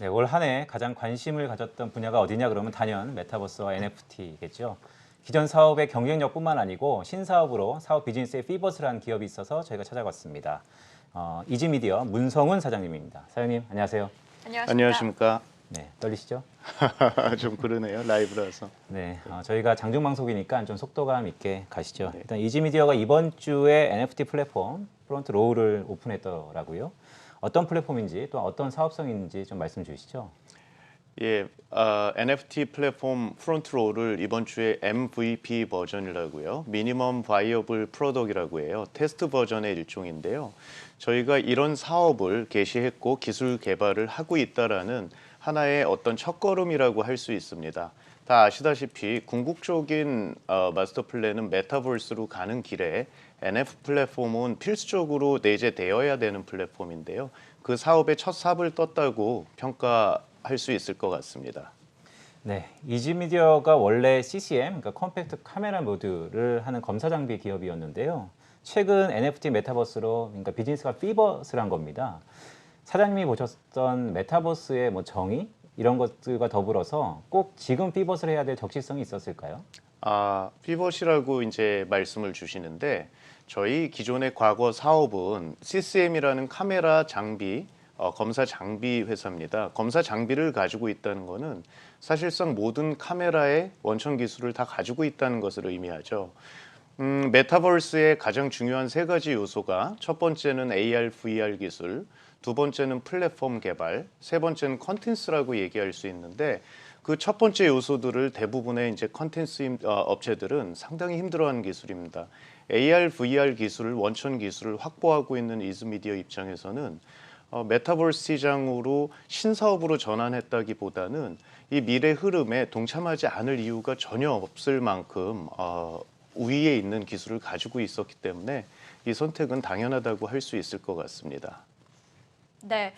네, 올 한 해 가장 관심을 가졌던 분야가 어디냐 그러면 단연 메타버스와 NFT겠죠. 기존 사업의 경쟁력뿐만 아니고 신사업으로 사업 비즈니스에 피벗을 한 기업이 있어서 저희가 찾아봤습니다. 이지미디어 문성훈 사장님입니다. 사장님 안녕하세요. 안녕하십니까. 안녕하십니까. 네, 떨리시죠? 좀 그러네요. 라이브라서. 네, 저희가 장중방송이니까 좀 속도감 있게 가시죠. 네. 일단 이지미디어가 이번 주에 NFT 플랫폼 프론트 로우를 오픈했더라고요. 어떤 플랫폼인지 또 어떤 사업성인지 좀 말씀 주시죠. 예, NFT 플랫폼 프론트로우를 이번 주에 MVP 버전이라고요. 미니멈 바이어블 프로덕이라고 해요. 테스트 버전의 일종인데요. 저희가 이런 사업을 개시했고 기술 개발을 하고 있다라는 하나의 어떤 첫걸음이라고 할 수 있습니다. 다 아시다시피 궁극적인 마스터 플랜은 메타버스로 가는 길에 NFT 플랫폼은 필수적으로 내재되어야 되는 플랫폼인데요. 그 사업의 첫 삽을 떴다고 평가할 수 있을 것 같습니다. 네, 이지미디어가 원래 CCM, 그러니까 컴팩트 카메라 모듈을 하는 검사 장비 기업이었는데요. 최근 NFT 메타버스로 그러니까 비즈니스가 피벗을 한 겁니다. 사장님이 보셨던 메타버스의 뭐 정의 이런 것들과 더불어서 꼭 지금 피벗을 해야 될 적시성이 있었을까요? 피벗이라고 이제 말씀을 주시는데 저희 기존의 과거 사업은 CCM이라는 카메라 장비 검사 장비 회사입니다. 검사 장비를 가지고 있다는 것은 사실상 모든 카메라의 원천 기술을 다 가지고 있다는 것을 의미하죠. 메타버스의 가장 중요한 세 가지 요소가 첫 번째는 AR, VR 기술, 두 번째는 플랫폼 개발, 세 번째는 컨텐츠라고 얘기할 수 있는데 그 첫 번째 요소들을 대부분의 이제 컨텐츠 업체들은 상당히 힘들어하는 기술입니다. AR, VR 기술을 원천 기술을 확보하고 있는 이즈미디어 입장에서는 메타버스 시장으로 신사업으로 전환했다기보다는 이 미래 흐름에 동참하지 않을 이유가 전혀 없을 만큼 우위에 있는 기술을 가지고 있었기 때문에 이 선택은 당연하다고 할 수 있을 것 같습니다. 네,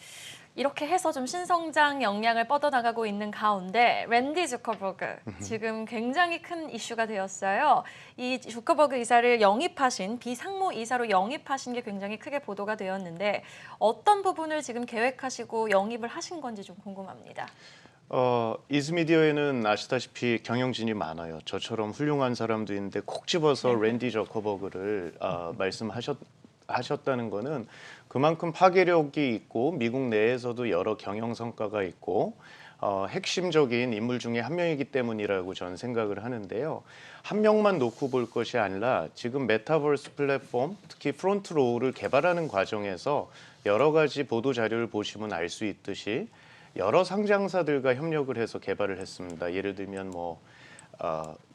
이렇게 해서 좀 신성장 역량을 뻗어나가고 있는 가운데 랜디 주커버그 지금 굉장히 큰 이슈가 되었어요. 이 주커버그 이사를 영입하신 비상무 이사로 영입하신 게 굉장히 크게 보도가 되었는데 어떤 부분을 지금 계획하시고 영입을 하신 건지 좀 궁금합니다. 이즈미디어에는 아시다시피 경영진이 많아요. 저처럼 훌륭한 사람도 있는데 콕 집어서 랜디 저커버그를 말씀하셨다는 거는 그만큼 파괴력이 있고 미국 내에서도 여러 경영 성과가 있고 핵심적인 인물 중에 한 명이기 때문이라고 저는 생각을 하는데요. 한 명만 놓고 볼 것이 아니라 지금 메타버스 플랫폼, 특히 프론트로우를 개발하는 과정에서 여러 가지 보도 자료를 보시면 알 수 있듯이 여러 상장사들과 협력을 해서 개발을 했습니다. 예를 들면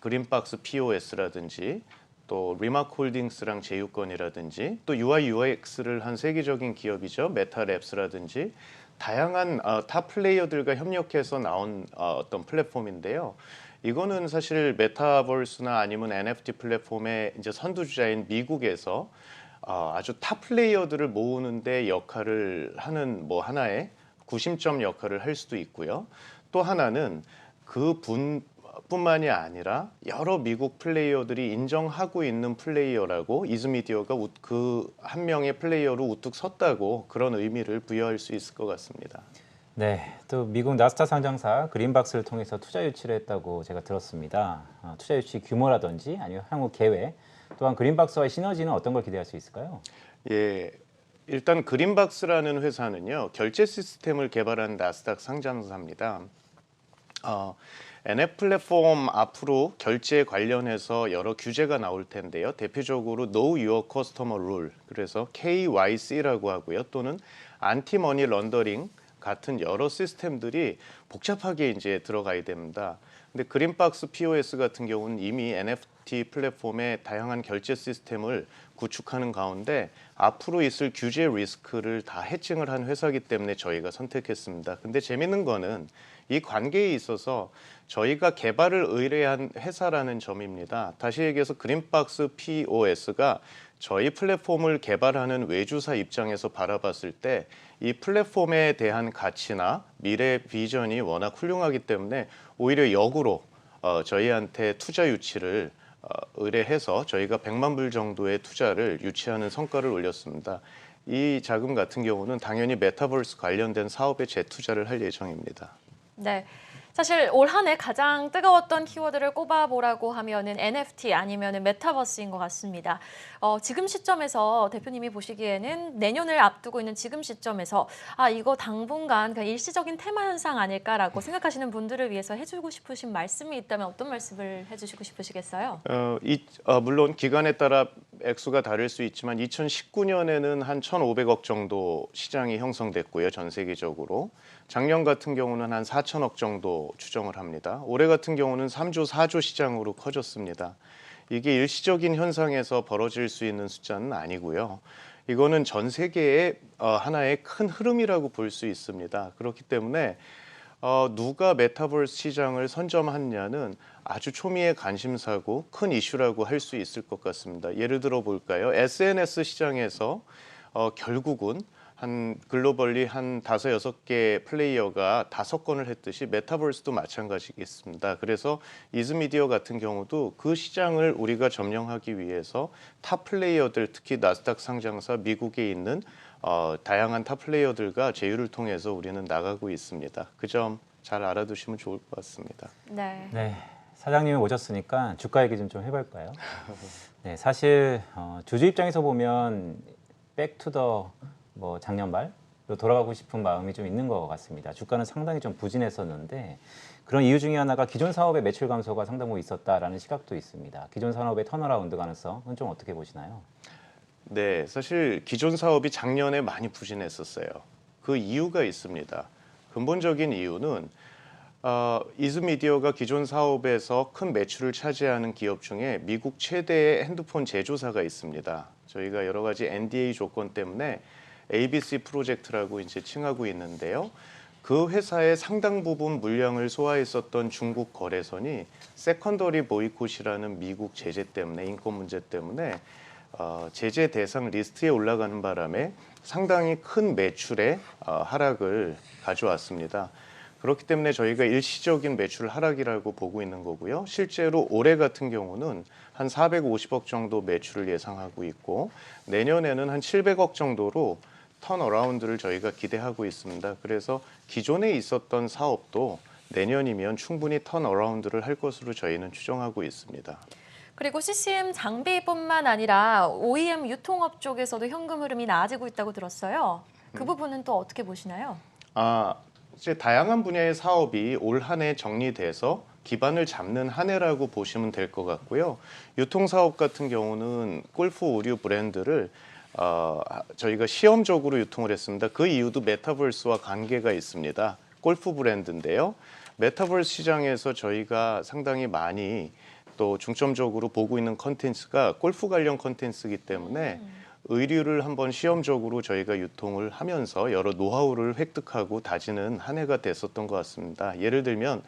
그린박스 POS라든지 또 리마크홀딩스랑 제휴권이라든지 또 UI UX를 한 세계적인 기업이죠. 메타랩스라든지 다양한 탑 플레이어들과 협력해서 나온 어떤 플랫폼인데요. 이거는 사실 메타버스나 아니면 NFT 플랫폼의 이제 선두주자인 미국에서 아주 탑 플레이어들을 모으는데 역할을 하는 하나의 구심점 역할을 할 수도 있고요. 또 하나는 그 뿐만이 아니라 여러 미국 플레이어들이 인정하고 있는 플레이어라고 이즈미디어가 그 한 명의 플레이어로 우뚝 섰다고 그런 의미를 부여할 수 있을 것 같습니다. 네, 또 미국 나스닥 상장사 그린박스를 통해서 투자 유치를 했다고 제가 들었습니다. 투자 유치 규모라든지 아니면 향후 계획, 또한 그린박스와의 시너지는 어떤 걸 기대할 수 있을까요? 예, 일단 그린박스라는 회사는요 결제 시스템을 개발한 나스닥 상장사입니다. NF 플랫폼 앞으로 결제 관련해서 여러 규제가 나올 텐데요. 대표적으로 Know Your Customer Rule, 그래서 KYC라고 하고요. 또는 안티머니 런더링 같은 여러 시스템들이 복잡하게 이제 들어가야 됩니다. 근데 그린박스 POS 같은 경우는 이미 NFT 플랫폼의 다양한 결제 시스템을 구축하는 가운데 앞으로 있을 규제 리스크를 다 해칭을 한 회사이기 때문에 저희가 선택했습니다. 근데 재밌는 거는 이 관계에 있어서 저희가 개발을 의뢰한 회사라는 점입니다. 다시 얘기해서 그린박스 POS가 저희 플랫폼을 개발하는 외주사 입장에서 바라봤을 때 이 플랫폼에 대한 가치나 미래 비전이 워낙 훌륭하기 때문에 오히려 역으로 저희한테 투자 유치를 의뢰해서 저희가 100만 불 정도의 투자를 유치하는 성과를 올렸습니다. 이 자금 같은 경우는 당연히 메타버스 관련된 사업에 재투자를 할 예정입니다. 네. 사실 올 한 해 가장 뜨거웠던 키워드를 꼽아보라고 하면은 NFT 아니면은 메타버스인 것 같습니다. 지금 시점에서 대표님이 보시기에는 내년을 앞두고 있는 지금 시점에서 이거 당분간 그냥 일시적인 테마 현상 아닐까라고 생각하시는 분들을 위해서 해주고 싶으신 말씀이 있다면 어떤 말씀을 해주시고 싶으시겠어요? 물론 기간에 따라 액수가 다를 수 있지만 2019년에는 한 1,500억 정도 시장이 형성됐고요. 전 세계적으로. 작년 같은 경우는 한 4천억 정도 추정을 합니다. 올해 같은 경우는 3조, 4조 시장으로 커졌습니다. 이게 일시적인 현상에서 벌어질 수 있는 숫자는 아니고요. 이거는 전 세계의 하나의 큰 흐름이라고 볼 수 있습니다. 그렇기 때문에 누가 메타버스 시장을 선점하느냐는 아주 초미의 관심사고 큰 이슈라고 할 수 있을 것 같습니다. 예를 들어 볼까요? SNS 시장에서 결국은 한 글로벌리 한 5, 6개 플레이어가 5건을 했듯이 메타버스도 마찬가지겠습니다. 그래서 이즈미디어 같은 경우도 그 시장을 우리가 점령하기 위해서 탑 플레이어들, 특히 나스닥 상장사 미국에 있는 다양한 탑 플레이어들과 제휴를 통해서 우리는 나가고 있습니다. 그 점 잘 알아두시면 좋을 것 같습니다. 네. 네, 사장님이 오셨으니까 주가 얘기 좀 해볼까요? 네, 사실 주주 입장에서 보면 백투더 작년 말로 돌아가고 싶은 마음이 좀 있는 것 같습니다. 주가는 상당히 좀 부진했었는데 그런 이유 중에 하나가 기존 사업의 매출 감소가 상당히 있었다라는 시각도 있습니다. 기존 산업의 턴어라운드 가능성은 좀 어떻게 보시나요? 네, 사실 기존 사업이 작년에 많이 부진했었어요. 그 이유가 있습니다. 근본적인 이유는 이즈미디어가 기존 사업에서 큰 매출을 차지하는 기업 중에 미국 최대의 핸드폰 제조사가 있습니다. 저희가 여러 가지 NDA 조건 때문에 ABC 프로젝트라고 이제 칭하고 있는데요. 그 회사의 상당 부분 물량을 소화했었던 중국 거래선이 세컨더리 보이콧이라는 미국 제재 때문에 인권 문제 때문에 제재 대상 리스트에 올라가는 바람에 상당히 큰 매출의 하락을 가져왔습니다. 그렇기 때문에 저희가 일시적인 매출 하락이라고 보고 있는 거고요. 실제로 올해 같은 경우는 한 450억 정도 매출을 예상하고 있고 내년에는 한 700억 정도로 턴어라운드를 저희가 기대하고 있습니다. 그래서 기존에 있었던 사업도 내년이면 충분히 턴어라운드를 할 것으로 저희는 추정하고 있습니다. 그리고 CCM 장비뿐만 아니라 OEM 유통업 쪽에서도 현금 흐름이 나아지고 있다고 들었어요. 그 부분은 또 어떻게 보시나요? 이제 다양한 분야의 사업이 올 한 해 정리돼서 기반을 잡는 한 해라고 보시면 될 것 같고요. 유통사업 같은 경우는 골프 의류 브랜드를 저희가 시험적으로 유통을 했습니다. 그 이유도 메타버스와 관계가 있습니다. 골프 브랜드인데요. 메타버스 시장에서 저희가 상당히 많이 또 중점적으로 보고 있는 컨텐츠가 골프 관련 컨텐츠이기 때문에 의류를 한번 시험적으로 저희가 유통을 하면서 여러 노하우를 획득하고 다지는 한 해가 됐었던 것 같습니다. 예를 들면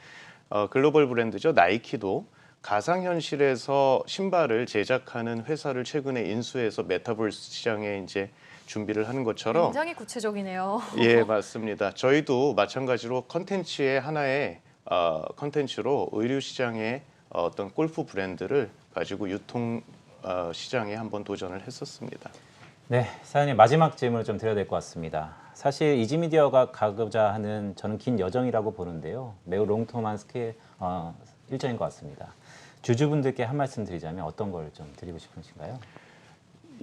글로벌 브랜드죠. 나이키도 가상현실에서 신발을 제작하는 회사를 최근에 인수해서 메타버스 시장에 이제 준비를 하는 것처럼 굉장히 구체적이네요. 예, 맞습니다. 저희도 마찬가지로 컨텐츠의 하나의 컨텐츠로 의류 시장의 어떤 골프 브랜드를 가지고 유통 시장에 한번 도전을 했었습니다. 네, 사장님 마지막 질문을 좀 드려야 될 것 같습니다. 사실 이지미디어가 가고자 하는 저는 긴 여정이라고 보는데요. 매우 롱텀한 스케일 일정인 것 같습니다. 주주분들께 한 말씀 드리자면 어떤 걸 좀 드리고 싶으신가요?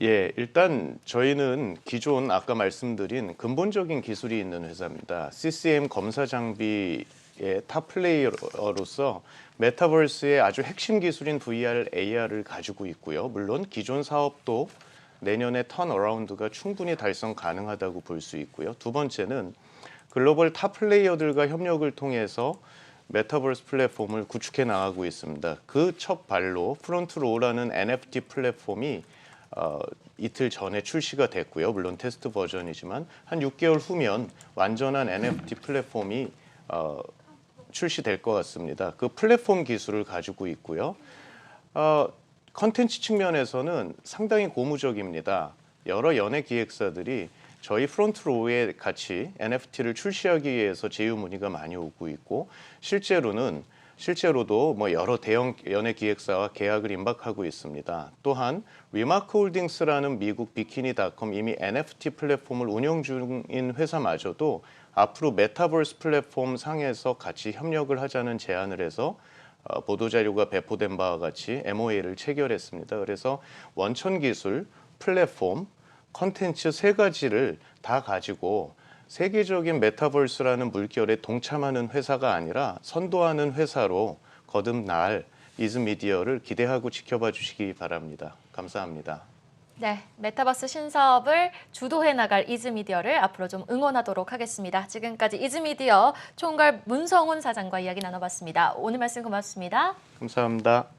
예, 일단 저희는 기존 아까 말씀드린 근본적인 기술이 있는 회사입니다. CCM 검사 장비의 탑 플레이어로서 메타버스의 아주 핵심 기술인 VR, AR을 가지고 있고요. 물론 기존 사업도 내년에 턴어라운드가 충분히 달성 가능하다고 볼 수 있고요. 두 번째는 글로벌 탑 플레이어들과 협력을 통해서 메타버스 플랫폼을 구축해 나가고 있습니다. 그 첫 발로 프론트로우라는 NFT 플랫폼이 이틀 전에 출시가 됐고요. 물론 테스트 버전이지만 한 6개월 후면 완전한 NFT 플랫폼이 출시될 것 같습니다. 그 플랫폼 기술을 가지고 있고요. 컨텐츠 측면에서는 상당히 고무적입니다. 여러 연예 기획사들이 저희 프론트로우에 같이 NFT를 출시하기 위해서 제휴 문의가 많이 오고 있고 실제로는 실제로도 뭐 여러 대형 연예 기획사와 계약을 임박하고 있습니다. 또한 리마크홀딩스라는 미국 비키니닷컴 이미 NFT 플랫폼을 운영 중인 회사마저도 앞으로 메타버스 플랫폼 상에서 같이 협력을 하자는 제안을 해서 보도자료가 배포된 바와 같이 MOA를 체결했습니다. 그래서 원천 기술, 플랫폼, 컨텐츠 세 가지를 다 가지고 세계적인 메타버스라는 물결에 동참하는 회사가 아니라 선도하는 회사로 거듭날 이즈미디어를 기대하고 지켜봐 주시기 바랍니다. 감사합니다. 네, 메타버스 신사업을 주도해 나갈 이즈미디어를 앞으로 좀 응원하도록 하겠습니다. 지금까지 이즈미디어 총괄 문성훈 사장과 이야기 나눠봤습니다. 오늘 말씀 고맙습니다. 감사합니다.